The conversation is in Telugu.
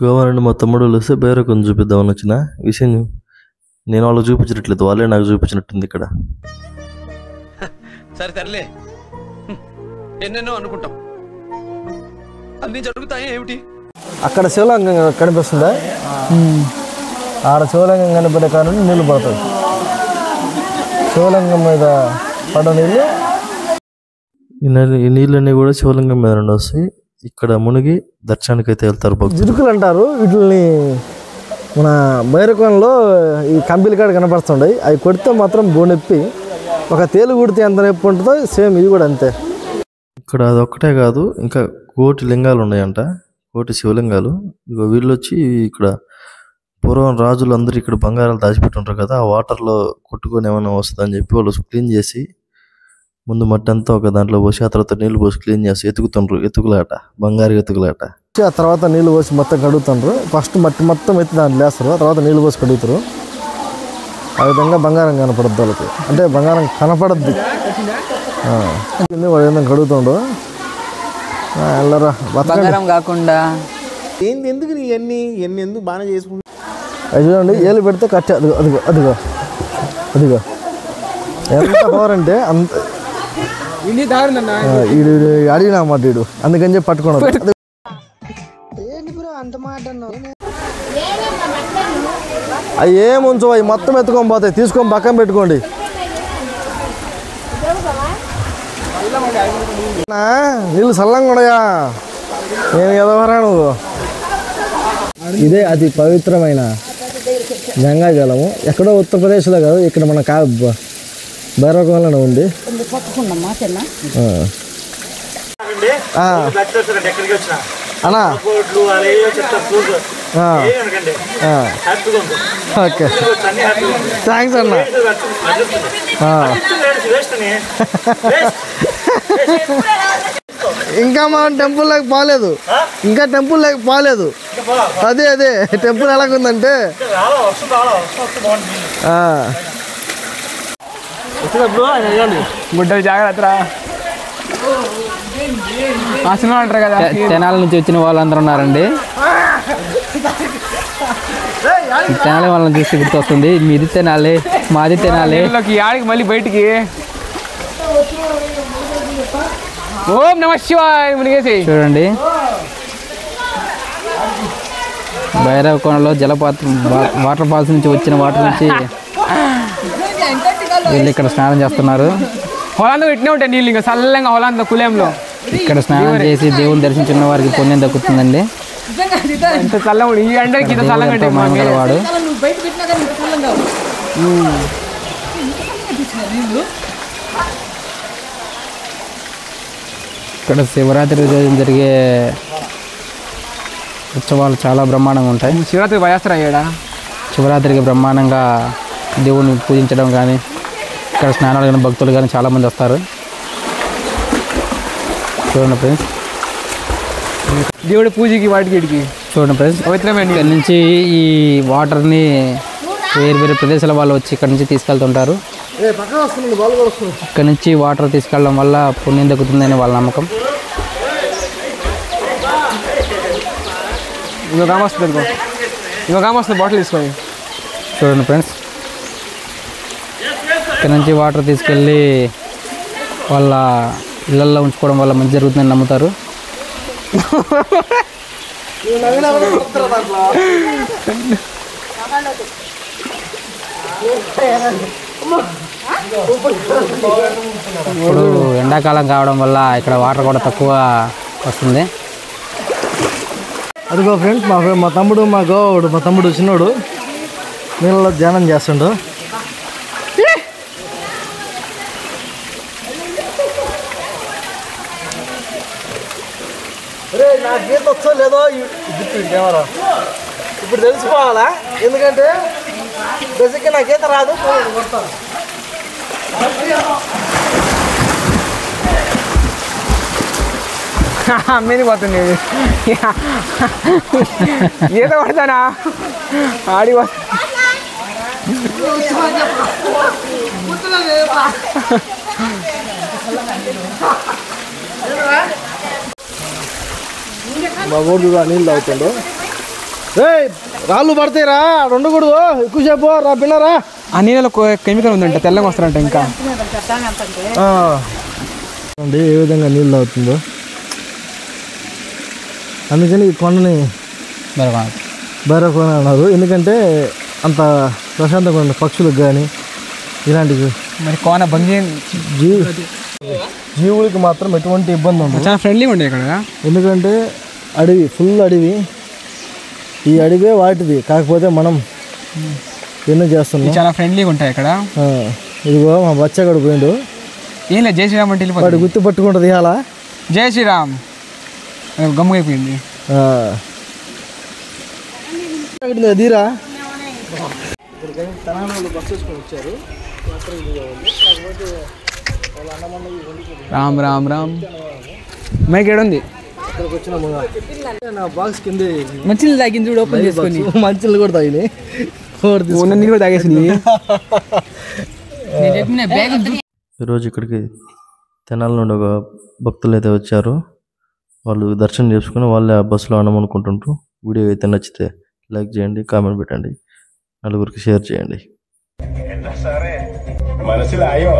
గోవా నుండి మా తమ్ముడోళ్ళు వస్తే వేరే కొంచెం చూపిద్దామని వచ్చిన విషయం నేను వాళ్ళకి చూపించట్లేదు, వాళ్ళే నాకు చూపించినట్టుంది ఇక్కడ. సరే తరలే, ఎన్నెన్నో అనుకుంటాం, అన్ని జరుగుతాయి ఏమిటి. అక్కడ శివలింగం కనిపిస్తుందా? ఆడ శివలింగం కనిపెట్టే కారణం నీళ్ళు పడతాయి. శివలింగం మీద పడ్డ నీళ్ళు, ఈ నీళ్ళన్నీ కూడా శివలింగం మీద నుండి వస్తాయి. ఇక్కడ మునిగి దర్శనానికి అయితే వెళ్తారు భక్తులు. జిరుకులు అంటారు వీటిని. మన బైరకోనలో ఈ కంపెనీ కాడ కనపడుతుండే, అవి కొడితే మాత్రం బోనెప్పి ఒక తేలు కుడితే ఎంత నొప్పి ఉంటుందో సేమ్ ఇది కూడా అంతే. ఇక్కడ అదొక్కటే కాదు, ఇంకా కోటి లింగాలు ఉన్నాయంట, కోటి శివలింగాలు. ఇగో వీళ్ళు వచ్చి ఇక్కడ పూర్వం రాజులు అందరూ ఇక్కడ బంగారాలు దాచిపెట్టుంటారు కదా, ఆ వాటర్లో కొట్టుకొని ఏమైనా వస్తుందని చెప్పి వాళ్ళు క్లీన్ చేసి ముందు మట్టి అంతా ఒక దాంట్లో పోసి ఆ తర్వాత నీళ్ళు పోసి క్లీన్ చేసి ఎతుకుతుండ్రు. ఎతుకులాట, బంగారు ఎతుకులాట. ఆ తర్వాత నీళ్ళు పోసి మొత్తం కడుగుతుండ్రు. ఫస్ట్ మట్టి మొత్తం ఎత్తి దాంట్లో వేస్తారు, తర్వాత నీళ్ళు పోసి కడుగుతారు. ఆ విధంగా బంగారం కనపడద్దు వాళ్ళకి, అంటే బంగారం కనపడద్ది. వాడు ఏదైనా కడుగుతుండ్రు. వెళ్ళరా బంగారం కాకుండా ఏంది, ఎందుకు ఇవన్నీ ఎందుకు బాగా చేసుకుంటా. అది చూడండి, ఏలు పెడితే కట్టే అదిగో అదిగో అదిగో అదిగో ఎంత పవర్ అంటే అంత. ఈడు అడిగినమాట వీడు, అందుకని చెప్పి పట్టుకున్నాడు. అవి ఏముంచు, అవి మొత్తం ఎత్తుకొని పోతాయి, తీసుకొని పక్కన పెట్టుకోండి. నీళ్ళు చల్లంగా ఉన్నాయా? నేను ఎదవరా నువ్వు. ఇదే అతి పవిత్రమైన గంగా జలము. ఎక్కడో ఉత్తరప్రదేశ్లో కాదు, ఇక్కడ మన భైరవకోనలోనే ఉంది. అన్నా ఓకే, థ్యాంక్స్ అన్న. ఇంకా మనం టెంపుల్ లేక పోలేదు, ఇంకా టెంపుల్ లేక పోలేదు. అదే అదే టెంపుల్ ఎలాగుందంటే గుడ్డలు జాగ్రత్త. అంటారు కదా, తెనాల నుంచి వచ్చిన వాళ్ళందరూ ఉన్నారండి. తెనాలి వాళ్ళని చూసి గుర్తొస్తుంది, మీది తెనాలి మాది తెనాలి. ఆడికి మళ్ళీ బయటికి ఓం నమ శివాయ మునిగేసి చూడండి. భైరవకోనలో జలపాతం వాటర్ ఫాల్స్ నుంచి వచ్చిన వాటర్ నుంచి వీళ్ళు ఇక్కడ స్నానం చేస్తున్నారు. పొలంలో ఇట్నే ఉంటాయి నీళ్ళు, ఇంకా చల్లంగా పొలంలో కులేంలో. ఇక్కడ స్నానం చేసి దేవుని దర్శించున్న వారికి పుణ్యం దక్కుతుందండి. ఇంత చల్లగా ఈ ఎండకి ఇంత చల్లగా అంటే మంగళవాడు. ఇక్కడ శివరాత్రి రోజు జరిగే ఉత్సవాలు చాలా బ్రహ్మాండంగా ఉంటాయి. శివరాత్రి భయాస్త్ర అయ్యాడా? శివరాత్రికి బ్రహ్మాండంగా దేవుని పూజించడం కానీ, ఇక్కడ స్నానాలు కానీ భక్తులు కానీ చాలామంది వస్తారు. చూడండి ఫ్రెండ్స్, దేవుడి పూజకి వాటికి వీటికి చూడండి ఫ్రెండ్స్. పవిత్రమైన ఇక్కడ నుంచి ఈ వాటర్ని వేరు వేరే ప్రదేశాల వాళ్ళు వచ్చి ఇక్కడ నుంచి తీసుకెళ్తుంటారు. ఇక్కడ నుంచి వాటర్ తీసుకెళ్ళడం వల్ల పుణ్యం దక్కుతుందని వాళ్ళ నమ్మకం. ఇంకొక వస్తుంది బాటిల్ తీసుకొని. చూడండి ఫ్రెండ్స్, ఇక్కడ నుంచి వాటర్ తీసుకెళ్ళి వాళ్ళ ఇళ్ళల్లో ఉంచుకోవడం వల్ల మంచి జరుగుతుందని నమ్ముతారు. ఇప్పుడు ఎండాకాలం కావడం వల్ల ఇక్కడ వాటర్ కూడా తక్కువ వస్తుంది. అదిగో ఫ్రెండ్స్, మా తమ్ముడు మా తమ్ముడు చిన్నోడు నీళ్ళలో ధ్యానం చేస్తుండు. నాకు గీత వచ్చో లేదో కెమెరా ఇప్పుడు తెలుసుకోవాలా, ఎందుకంటే బేసిక్గా నాకు గీత రాదు. అమ్మేది పోతుంది, ఈత పడతానా ఆడి మా ఊరు నీళ్ళు తాగుతుండు. రాళ్ళు పడతాయిరా, ఆడ ఉండకూడదు ఎక్కువసేపు. రా పిల్లరా. ఆ నీళ్ళలో కెమికల్ ఉందంట, తెల్లగా వస్తారంట ఇంకా. అండి ఏ విధంగా నీళ్ళు అవుతుందో. అందుకని ఈ కొండని భైరవకోన అన్నారు. ఎందుకంటే అంత ప్రశాంతంగా ఉంది పక్షులకు కానీ ఇలాంటివి. మరి కోన బంగి జీవులకి మాత్రం ఎటువంటి ఇబ్బంది ఉండదు. చాలా ఫ్రెండ్లీగా ఉండే ఇక్కడ. ఎందుకంటే అడవి, ఫుల్ అడవి. ఈ అడవే వాటిది, కాకపోతే మనం ఎన్నో చేస్తున్నాం. చాలా ఫ్రెండ్లీగా ఉంటాయి ఇక్కడ. ఇదిగో మా బచ్చగాడు పోయిండు. ఏం లేదు, జై శ్రీరామ్ అంటే వాడు గుర్తు పట్టుకుంటుంది ఇవాళ. జై శ్రీరామ్ గమ్ముగైపోయింది. అదిరా రామ్ రామ్ రామ్. మైక్ ఏడుంది? ఇక్కడికి వచ్చిన నా బాక్స్ కింద మంచిలు తాగింది చూడు, ఓపెన్ చేసుకొని. మంచిలు కూడా తాగినాయి, నీళ్ళు కూడా తాగేసింది. ఈరోజు ఇక్కడికి తెనాలి నుండి ఒక భక్తులు అయితే వచ్చారు. వాళ్ళు దర్శనం చేసుకుని వాళ్ళే ఆ బస్సులో అనమనుకుంటుంటారు. వీడియో అయితే నచ్చితే లైక్ చేయండి, కామెంట్ పెట్టండి, నలుగురికి షేర్ చేయండి. മനസ്സിലായോ?